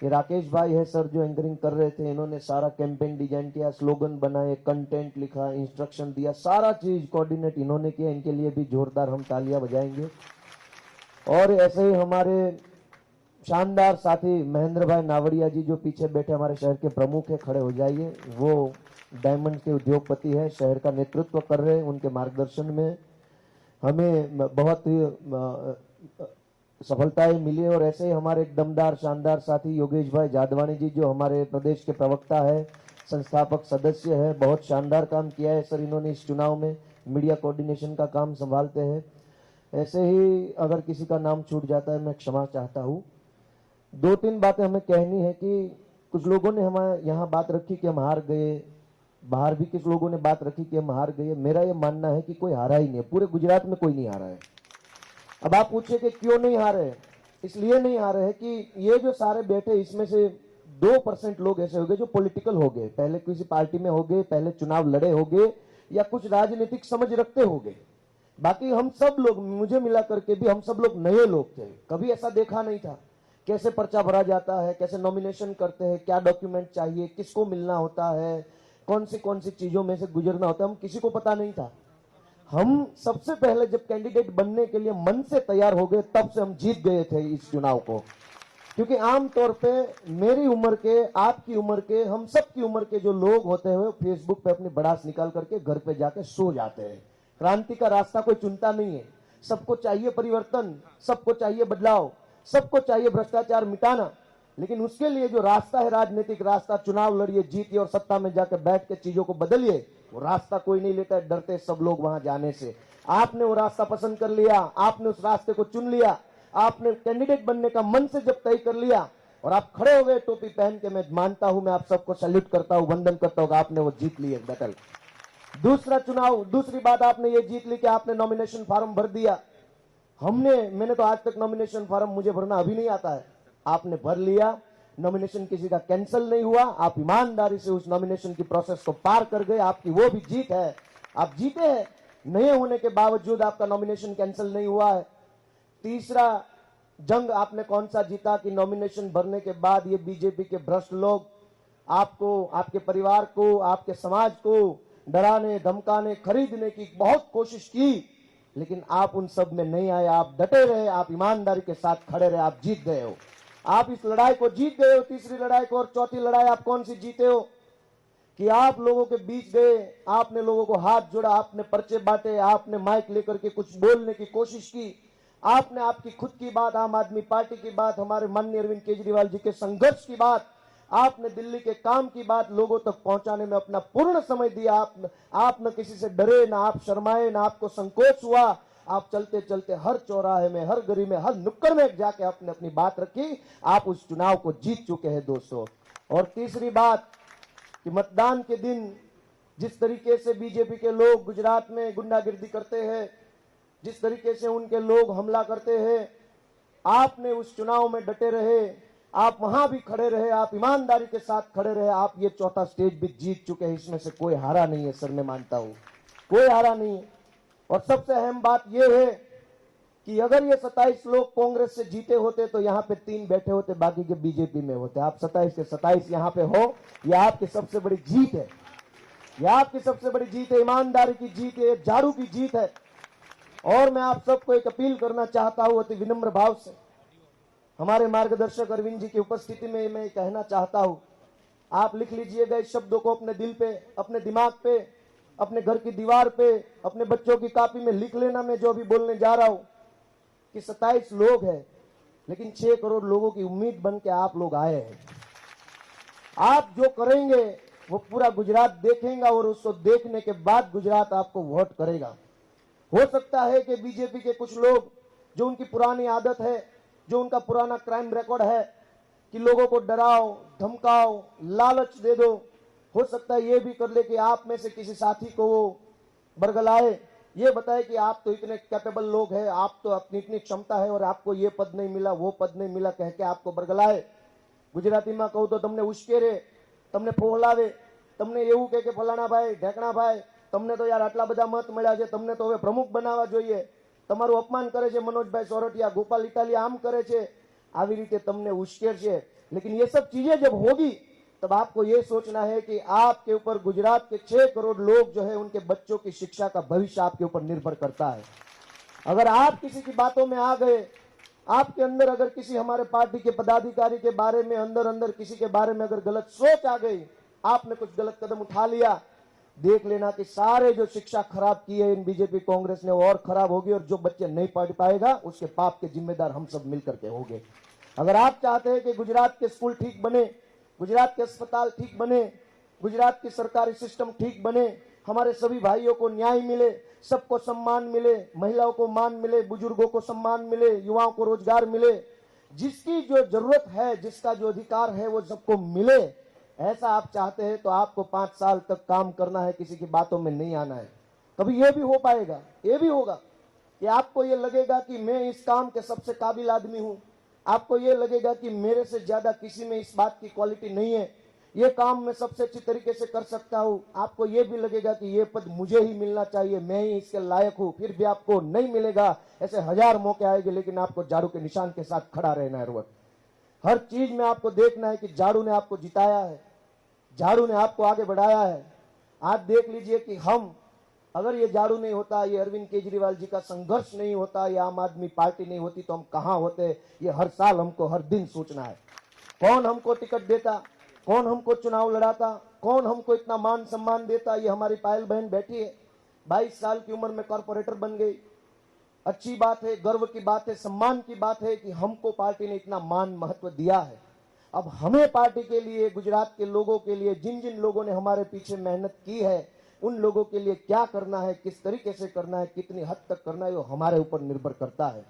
ये राकेश भाई है सर जो एंकरिंग कर रहे थे, इन्होंने सारा कैंपेन डिजाइन किया, स्लोगन बनाए, कंटेंट लिखा, इंस्ट्रक्शन दिया, सारा चीज कोऑर्डिनेट इन्होंने किया। इनके लिए भी जोरदार हम तालियां बजाएंगे। और ऐसे ही हमारे शानदार साथी महेंद्र भाई नावड़िया जी जो पीछे बैठे हमारे शहर के प्रमुख है, खड़े हो जाइए। वो डायमंड के उद्योगपति है, शहर का नेतृत्व कर रहे हैं। उनके मार्गदर्शन में हमें बहुत ही सफलताएं मिली। और ऐसे ही हमारे एक दमदार शानदार साथी योगेश भाई जादवानी जी जो हमारे प्रदेश के प्रवक्ता है, संस्थापक सदस्य है, बहुत शानदार काम किया है सर इन्होंने इस चुनाव में, मीडिया कोऑर्डिनेशन का काम संभालते हैं। ऐसे ही अगर किसी का नाम छूट जाता है मैं क्षमा चाहता हूँ। दो तीन बातें हमें कहनी है कि कुछ लोगों ने हमारे यहाँ बात रखी कि हम हार गए, बाहर भी कुछ लोगों ने बात रखी कि हम हार गए। मेरा ये मानना है कि कोई हारा ही नहीं है, पूरे गुजरात में कोई नहीं हारा है। अब आप पूछिए कि क्यों नहीं हारे? इसलिए नहीं हारे हैं कि ये जो सारे बैठे इसमें से 2% लोग ऐसे हो गए जो पॉलिटिकल हो गए, पहले किसी पार्टी में हो गए, पहले चुनाव लड़े हो गए, या कुछ राजनीतिक समझ रखते हो गए। बाकी हम सब लोग, मुझे मिला करके भी हम सब लोग नए लोग थे, कभी ऐसा देखा नहीं था कैसे पर्चा भरा जाता है, कैसे नॉमिनेशन करते हैं, क्या डॉक्यूमेंट चाहिए, किसको मिलना होता है, कौन सी चीजों में से गुजरना होता है, हम किसी को पता नहीं था। हम सबसे पहले जब कैंडिडेट बनने के लिए मन से तैयार हो गए तब से हम जीत गए थे इस चुनाव को। क्योंकि आमतौर पे मेरी उम्र के, आपकी उम्र के, हम सब की उम्र के जो लोग होते हैं फेसबुक पे अपनी बड़ास निकाल करके घर पे जाके सो जाते हैं। क्रांति का रास्ता कोई चुनता नहीं है। सबको चाहिए परिवर्तन, सबको चाहिए बदलाव, सबको चाहिए भ्रष्टाचार मिटाना, लेकिन उसके लिए जो रास्ता है, राजनीतिक रास्ता, चुनाव लड़िए, जीतिए और सत्ता में जाकर बैठ के चीजों को बदलिए, वो रास्ता कोई नहीं लेता है, डरते सब लोग वहां जाने से। आपने वो रास्ता पसंद कर लिया, आपने उस रास्ते को चुन लिया, आपने कैंडिडेट बनने का मन से जब तय कर लिया और आप खड़े हो गए टोपी पहन के, मैं मानता हूं, मैं आप सबको सैल्यूट करता हूं, वंदन करता हूं, आपने वो जीत ली है बैटल। दूसरा चुनाव, दूसरी बात आपने ये जीत ली कि आपने नॉमिनेशन फॉर्म भर दिया। मैंने तो आज तक नॉमिनेशन फॉर्म मुझे भरना अभी नहीं आता है, आपने भर लिया, नॉमिनेशन किसी का कैंसिल नहीं हुआ, आप ईमानदारी से उस नॉमिनेशन की प्रोसेस को पार कर गए, आपकी वो भी जीत है। आप जीते हैं, नए होने के बावजूद आपका नॉमिनेशन कैंसिल नहीं हुआ है। तीसरा जंग आपने कौन सा जीता कि नॉमिनेशन भरने के बाद ये बीजेपी के भ्रष्ट लोग आपको, आपके परिवार को, आपके समाज को डराने, धमकाने, खरीदने की बहुत कोशिश की, लेकिन आप उन सब में नहीं आए, आप डटे रहे, आप ईमानदारी के साथ खड़े रहे, आप जीत गए हो। आप इस लड़ाई को जीत गए हो, तीसरी लड़ाई को। और चौथी लड़ाई आप कौन सी जीते हो कि आप लोगों के बीच गए, आपने लोगों को हाथ जोड़ा, आपने पर्चे बांटे, आपने माइक लेकर के कुछ बोलने की कोशिश की, आपने आपकी खुद की बात, आम आदमी पार्टी की बात, हमारे माननीय अरविंद केजरीवाल जी के संघर्ष की बात, आपने दिल्ली के काम की बात लोगों तक पहुंचाने में अपना पूर्ण समय दिया। आप न किसी से डरे, ना आप शर्माए, ना आपको संकोच हुआ। आप चलते चलते हर चौराहे में, हर गली में, हर नुक्कड़ में जाके आपने अपनी बात रखी। आप उस चुनाव को जीत चुके हैं दोस्तों। और तीसरी बात कि मतदान के दिन जिस तरीके से बीजेपी के लोग गुजरात में गुंडागिर्दी करते हैं, जिस तरीके से उनके लोग हमला करते हैं, आपने उस चुनाव में डटे रहे, आप वहां भी खड़े रहे, आप ईमानदारी के साथ खड़े रहे, आप ये चौथा स्टेज भी जीत चुके हैं। इसमें से कोई हारा नहीं है सर, मैं मानता हूं कोई हारा नहीं है। और सबसे अहम बात यह है कि अगर ये 27 लोग कांग्रेस से जीते होते तो यहाँ पे 3 बैठे होते, बाकी के बीजेपी में होते। आप 27 के 27 यहाँ पे हो, यह आपकी सबसे बड़ी जीत है, यह आपकी सबसे बड़ी जीत है, ईमानदारी की जीत है, झाड़ू की जीत है। और मैं आप सबको एक अपील करना चाहता हूं अति विनम्र भाव से, हमारे मार्गदर्शक अरविंद जी की उपस्थिति में मैं कहना चाहता हूं, आप लिख लीजिएगा इस शब्दों को अपने दिल पे, अपने दिमाग पे, अपने घर की दीवार पे, अपने बच्चों की कॉपी में लिख लेना। मैं जो अभी बोलने जा रहा हूं कि 27 लोग हैं, लेकिन 6 करोड़ लोगों की उम्मीद बन के आप लोग आए हैं। आप जो करेंगे वो पूरा गुजरात देखेगा और उसको देखने के बाद गुजरात आपको वोट करेगा। हो सकता है कि बीजेपी के कुछ लोग, जो उनकी पुरानी आदत है, जो उनका पुराना क्राइम रिकॉर्ड है कि लोगों को डराओ, धमकाओ, लालच दे दो, हो सकता है ये भी कर ले कि आप में से किसी साथी को वो बरगलाए, ये बताए कि आप तो इतने कैपेबल लोग हैं, आप तो अपनी इतनी क्षमता है और आपको ये पद नहीं मिला, वो पद नहीं मिला, कह के आपको बरगलाए। गुजराती में कहूं तो तमने उश्केरे, तमने फोहलावे, तमने એવું કહે કે ફલાણા ભાઈ, ઢેકણા ભાઈ, તમને તો યાર આટલા બધા મત મળ્યા છે, તમને તો હવે પ્રમુખ બનાવવા જોઈએ, તમારું અપમાન કરે છે મનોજભાઈ સોરઠિયા, ગોપાલ ઇટાલિયા આમ કરે છે, આવી રીતે તમને ઉશ્કેરશે, लेकिन ये सब चीजें जब होगी तब आपको ये सोचना है कि आपके ऊपर गुजरात के 6 करोड़ लोग जो है उनके बच्चों की शिक्षा का भविष्य आपके ऊपर निर्भर करता है। अगर आप किसी की बातों में आ गए, आपके अंदर अगर किसी हमारे पार्टी के पदाधिकारी के बारे में अंदर अंदर किसी के बारे में अगर गलत सोच आ गई, आपने कुछ गलत कदम उठा लिया, देख लेना कि सारे जो शिक्षा खराब की है इन बीजेपी कांग्रेस ने और खराब होगी, और जो बच्चे नहीं पढ़ पाएगा उसके पाप के जिम्मेदार हम सब मिलकर के होंगे। अगर आप चाहते हैं कि गुजरात के स्कूल ठीक बने, गुजरात के अस्पताल ठीक बने, गुजरात की सरकारी सिस्टम ठीक बने, हमारे सभी भाइयों को न्याय मिले, सबको सम्मान मिले, महिलाओं को मान मिले, बुजुर्गों को सम्मान मिले, युवाओं को रोजगार मिले, जिसकी जो जरूरत है, जिसका जो अधिकार है वो सबको मिले, ऐसा आप चाहते हैं तो आपको 5 साल तक काम करना है, किसी की बातों में नहीं आना है। कभी ये भी हो पाएगा, ये भी होगा कि आपको ये लगेगा कि मैं इस काम के सबसे काबिल आदमी हूं, आपको ये लगेगा कि मेरे से ज्यादा किसी में इस बात की क्वालिटी नहीं है, ये काम मैं सबसे अच्छी तरीके से कर सकता हूं, आपको ये भी लगेगा कि ये पद मुझे ही मिलना चाहिए, मैं ही इसके लायक हूं, फिर भी आपको नहीं मिलेगा। ऐसे 1000 मौके आएंगे, लेकिन आपको झाड़ू के निशान के साथ खड़ा रहना है। हर चीज में आपको देखना है कि झाड़ू ने आपको जिताया है, झाड़ू ने आपको आगे बढ़ाया है। आज देख लीजिए कि हम, अगर ये झाड़ू नहीं होता, ये अरविंद केजरीवाल जी का संघर्ष नहीं होता, ये आम आदमी पार्टी नहीं होती, तो हम कहां होते, ये हर साल हमको हर दिन सोचना है। कौन हमको टिकट देता, कौन हमको चुनाव लड़ाता, कौन हमको इतना मान सम्मान देता। ये हमारी पायल बहन बैठी है, 22 साल की उम्र में कॉर्पोरेटर बन गई। अच्छी बात है, गर्व की बात है, सम्मान की बात है कि हमको पार्टी ने इतना मान महत्व दिया है। अब हमें पार्टी के लिए, गुजरात के लोगों के लिए, जिन जिन लोगों ने हमारे पीछे मेहनत की है, उन लोगों के लिए क्या करना है, किस तरीके से करना है, कितनी हद तक करना है, वो हमारे ऊपर निर्भर करता है।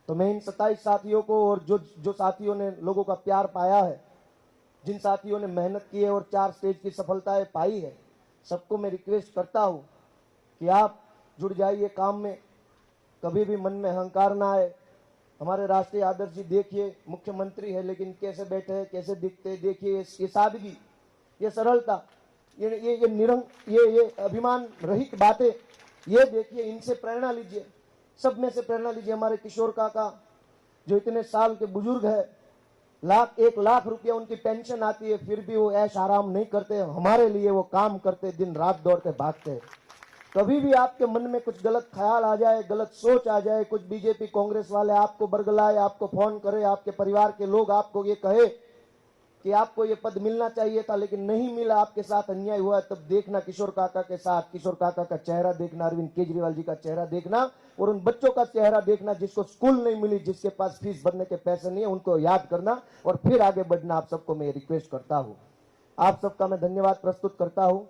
तो मैं इन 27 साथियों को, और जो साथियों ने लोगों का प्यार पाया है, जिन साथियों ने मेहनत की है और 4 स्टेज की सफलताएं पाई है, सबको मैं रिक्वेस्ट करता हूं कि आप जुड़ जाइए काम में, कभी भी मन में अहंकार ना आए। हमारे राष्ट्रीय आदर्श जी देखिए, मुख्यमंत्री है लेकिन कैसे बैठे हैं, कैसे दिखते, देखिए ये सादगी, ये सरलता, ये निरंक, ये अभिमान रहित बातें, ये देखिए, इनसे प्रेरणा लीजिए, सब में से प्रेरणा लीजिए। हमारे किशोर काका जो इतने साल के बुजुर्ग है, 1 लाख रुपया उनकी पेंशन आती है, फिर भी वो ऐश आराम नहीं करते, हमारे लिए वो काम करते, दिन रात दौड़ते भागते। कभी भी आपके मन में कुछ गलत ख्याल आ जाए, गलत सोच आ जाए, कुछ बीजेपी कांग्रेस वाले आपको बरगलाए, आपको फोन करे, आपके परिवार के लोग आपको ये कहे कि आपको ये पद मिलना चाहिए था लेकिन नहीं मिला, आपके साथ अन्याय हुआ, तब देखना किशोर काका के साथ, किशोर काका का चेहरा देखना, अरविंद केजरीवाल जी का चेहरा देखना, और उन बच्चों का चेहरा देखना जिसको स्कूल नहीं मिली, जिसके पास फीस भरने के पैसे नहीं है, उनको याद करना और फिर आगे बढ़ना। आप सबको मैं रिक्वेस्ट करता हूं, आप सबका मैं धन्यवाद प्रस्तुत करता हूं।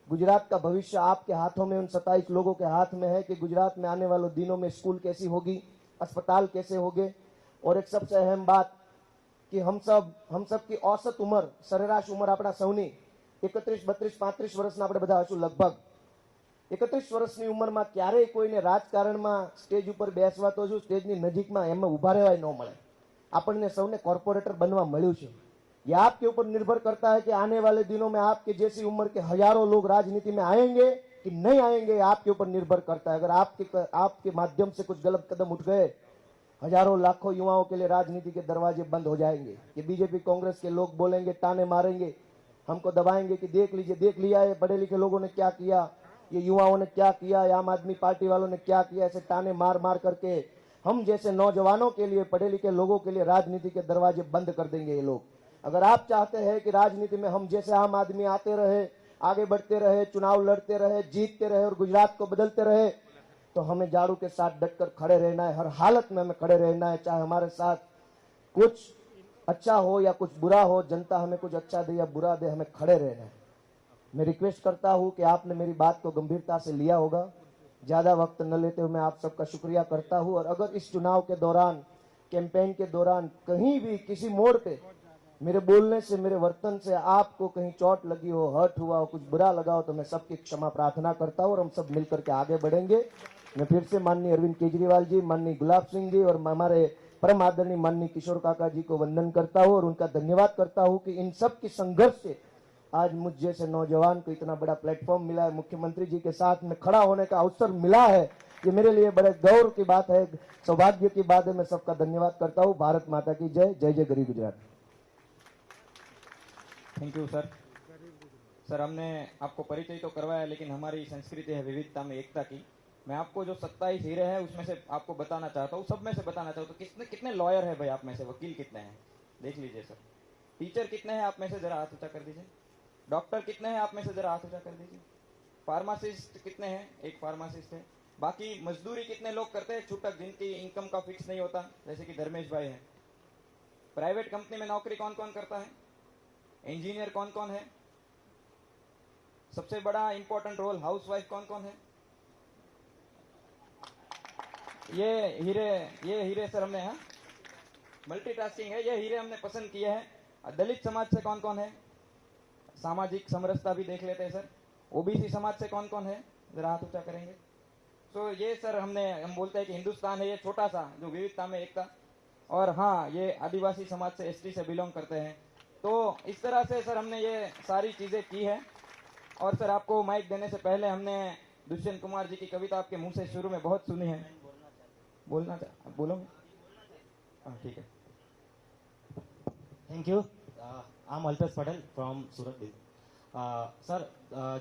गुजरात का भविष्य आपके हाथों में, उन 27 लोगों के हाथ में है कि गुजरात में आने वाले दिनों में स्कूल कैसी होगी, अस्पताल कैसे होंगे, और एक सबसे अहम बात कि हम सब की औसत उम्र, सरेराश उम्र अपना सौनी 31, 32, 35 વર્ષના આપણે બધા હશું। લગભગ 31 વર્ષની ઉંમરમાં ક્યારેય કોઈને રાજકારણમાં સ્ટેજ ઉપર બેસવા તો જો સ્ટેજની નજીકમાં એમાં ઊભા રહેવાય ન મળે। આપણને સૌને કોર્પોરેટર બનવા મળ્યું છે। ये आपके ऊपर निर्भर करता है कि आने वाले दिनों में आपके जैसी उम्र के हजारों लोग राजनीति में आएंगे कि नहीं आएंगे, आपके ऊपर निर्भर करता है। अगर आपके माध्यम से कुछ गलत कदम उठ गए, हजारों लाखों युवाओं के लिए राजनीति के दरवाजे बंद हो जाएंगे। ये बीजेपी कांग्रेस के लोग बोलेंगे, ताने मारेंगे, हमको दबाएंगे कि देख लीजिए, देख लिया है पढ़े लिखे लोगों ने क्या किया, ये युवाओं ने क्या किया, आम आदमी पार्टी वालों ने क्या किया। ऐसे ताने मार मार करके हम जैसे नौजवानों के लिए, पढ़े लिखे लोगों के लिए राजनीति के दरवाजे बंद कर देंगे ये लोग। अगर आप चाहते हैं कि राजनीति में हम जैसे आम आदमी आते रहे, आगे बढ़ते रहे, चुनाव लड़ते रहे, जीतते रहे और गुजरात को बदलते रहे, तो हमें झाड़ू के साथ डटकर खड़े रहना है। हर हालत में हमें खड़े रहना है, चाहे हमारे साथ कुछ अच्छा हो या कुछ बुरा हो, जनता हमें कुछ अच्छा दे या बुरा दे, हमें खड़े रहना है। मैं रिक्वेस्ट करता हूं कि आपने मेरी बात को गंभीरता से लिया होगा। ज्यादा वक्त न लेते हुए मैं आप सबका शुक्रिया करता हूं। और अगर इस चुनाव के दौरान, कैंपेन के दौरान कहीं भी किसी मोड़ पे मेरे बोलने से, मेरे वर्तन से आपको कहीं चोट लगी हो, हर्ट हुआ हो, कुछ बुरा लगा हो, तो मैं सबकी क्षमा प्रार्थना करता हूं और हम सब मिलकर के आगे बढ़ेंगे। मैं फिर से माननीय अरविंद केजरीवाल जी, माननीय गुलाब सिंह जी और हमारे परम आदरणीय माननीय किशोर काका जी को वंदन करता हूं और उनका धन्यवाद करता हूं कि इन सब की संघर्ष से आज मुझ जैसे नौजवान को इतना बड़ा प्लेटफॉर्म मिला है, मुख्यमंत्री जी के साथ में खड़ा होने का अवसर मिला है। ये मेरे लिए बड़े गौरव की बात है, सौभाग्य की बात है। मैं सबका धन्यवाद करता हूँ। भारत माता की जय। जय जय गरीब Gujarat. Thank you sir. Sir हमने आपको परिचय तो करवाया, लेकिन हमारी संस्कृति है विविधता में एकता की। मैं आपको जो 27 हीरे हैं उसमें से आपको बताना चाहता हूँ, सब में से बताना चाहता हूँ। कितने कितने लॉयर है भाई आप में से? वकील कितने हैं देख लीजिए सर। टीचर कितने हैं आप में से? जरा हाथ ऊंचा कर दीजिए। डॉक्टर कितने हैं आप में से? जरा हाथ ऊंचा कर दीजिए। फार्मासिस्ट कितने हैं? एक फार्मासिस्ट है। बाकी मजदूरी कितने लोग करते हैं छूटक, जिनकी इनकम का फिक्स नहीं होता, जैसे कि धर्मेश भाई है। प्राइवेट कंपनी में नौकरी कौन कौन करता है? इंजीनियर कौन कौन है? सबसे बड़ा इंपॉर्टेंट रोल हाउसवाइफ कौन कौन है? ये हीरे सर हमने, हाँ मल्टीटास्किंग है, ये हीरे हमने पसंद किए हैं। दलित समाज से कौन कौन है? सामाजिक समरसता भी देख लेते हैं सर। ओबीसी समाज से कौन कौन है? जरा हाथ ऊंचा करेंगे। तो ये सर हम बोलते हैं कि हिंदुस्तान है ये छोटा सा, जो विविधता में एकता। और हाँ, ये आदिवासी समाज से, एसटी से बिलोंग करते हैं। तो इस तरह से सर हमने ये सारी चीजें की है। और सर आपको माइक देने से पहले हमने दुष्यंत कुमार जी की कविता आपके मुंह से शुरू में बहुत सुनी है। बोलोगे? हाँ ठीक है। Thank you. I am Alpesh Patel from Surat. Sir,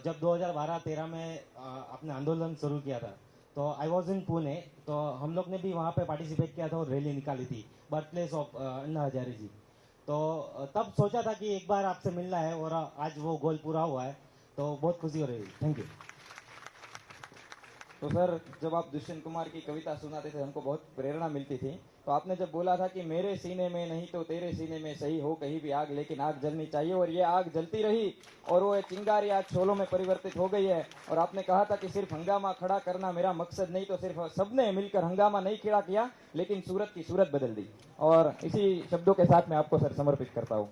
जब 2012-13 में आपने आंदोलन शुरू किया था, तो आई वॉज इन पुणे, तो हम लोग ने भी वहाँ पे पार्टिसिपेट किया था और रैली निकाली थी, birth place of Anna Hazare जी। तो तब सोचा था कि एक बार आपसे मिलना है, और आज वो गोल पूरा हुआ है, तो बहुत खुशी हो रही है। Thank you. तो सर जब आप दुष्यंत कुमार की कविता सुनाते थे हमको बहुत प्रेरणा मिलती थी। तो आपने जब बोला था कि मेरे सीने में नहीं तो तेरे सीने में सही हो कहीं भी आग, लेकिन आग जलनी चाहिए, और ये आग जलती रही और वो चिंगारी आज शोलों में परिवर्तित हो गई है। और आपने कहा था कि सिर्फ हंगामा खड़ा करना मेरा मकसद नहीं, तो सिर्फ सबने मिलकर हंगामा नहीं खड़ा किया, लेकिन सूरत की सूरत बदल दी। और इसी शब्दों के साथ मैं आपको सर समर्पित करता हूँ।